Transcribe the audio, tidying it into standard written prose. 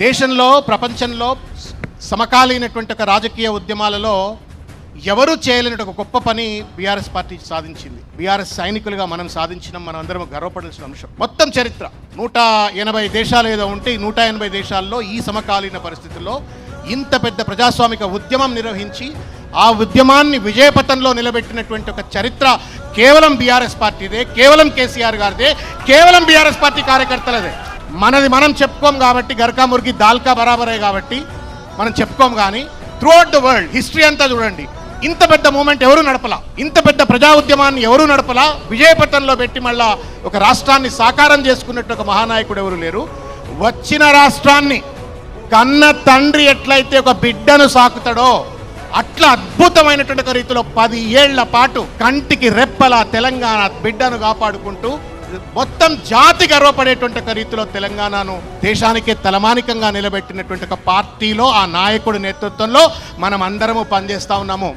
దేశంలో ప్రపంచంలో సమకాలీనటువంటి ఒక రాజకీయ ఉద్యమాలలో ఎవరు చేయలేని ఒక గొప్ప పని బీఆర్ఎస్ పార్టీ సాధించింది. బీఆర్ఎస్ సైనికులుగా మనం సాధించడం మనం అందరం గర్వపడాల్సిన అంశం. మొత్తం చరిత్ర 180 దేశాలు ఏదో ఉంటే 180 దేశాల్లో ఈ సమకాలీన పరిస్థితుల్లో ఇంత పెద్ద ప్రజాస్వామిక ఉద్యమం నిర్వహించి ఆ ఉద్యమాన్ని విజయపథంలో నిలబెట్టినటువంటి ఒక చరిత్ర కేవలం బీఆర్ఎస్ పార్టీదే, కేవలం కేసీఆర్ గారిదే, కేవలం బీఆర్ఎస్ పార్టీ కార్యకర్తలదే. మనది మనం చెప్పుకోం కాబట్టి గర్కా మురికి దాల్కా బరాబరే కాబట్టి మనం చెప్పుకోం. కానీ త్రూఅవుట్ ద వరల్డ్ హిస్టరీ అంతా చూడండి, ఇంత పెద్ద మూమెంట్ ఎవరు నడపలా, ఇంత పెద్ద ప్రజా ఉద్యమాన్ని ఎవరు నడపలా, విజయపథంలో పెట్టి మళ్ళా ఒక రాష్ట్రాన్ని సాకారం చేసుకున్నట్టు ఒక మహానాయకుడు ఎవరు లేరు. వచ్చిన రాష్ట్రాన్ని కన్న తండ్రి ఎట్లయితే ఒక బిడ్డను సాకుతాడో అట్లా అద్భుతమైనటువంటి ఒక రీతిలో 10 ఏళ్ల పాటు కంటికి రెప్పల తెలంగాణ బిడ్డను కాపాడుకుంటూ మొత్తం జాతి గర్వపడేటువంటి ఒక రీతిలో తెలంగాణను దేశానికే తలమానికంగా నిలబెట్టినటువంటి ఒక పార్టీలో ఆ నాయకుడి నేతృత్వంలో మనం అందరము పనిచేస్తా ఉన్నాము.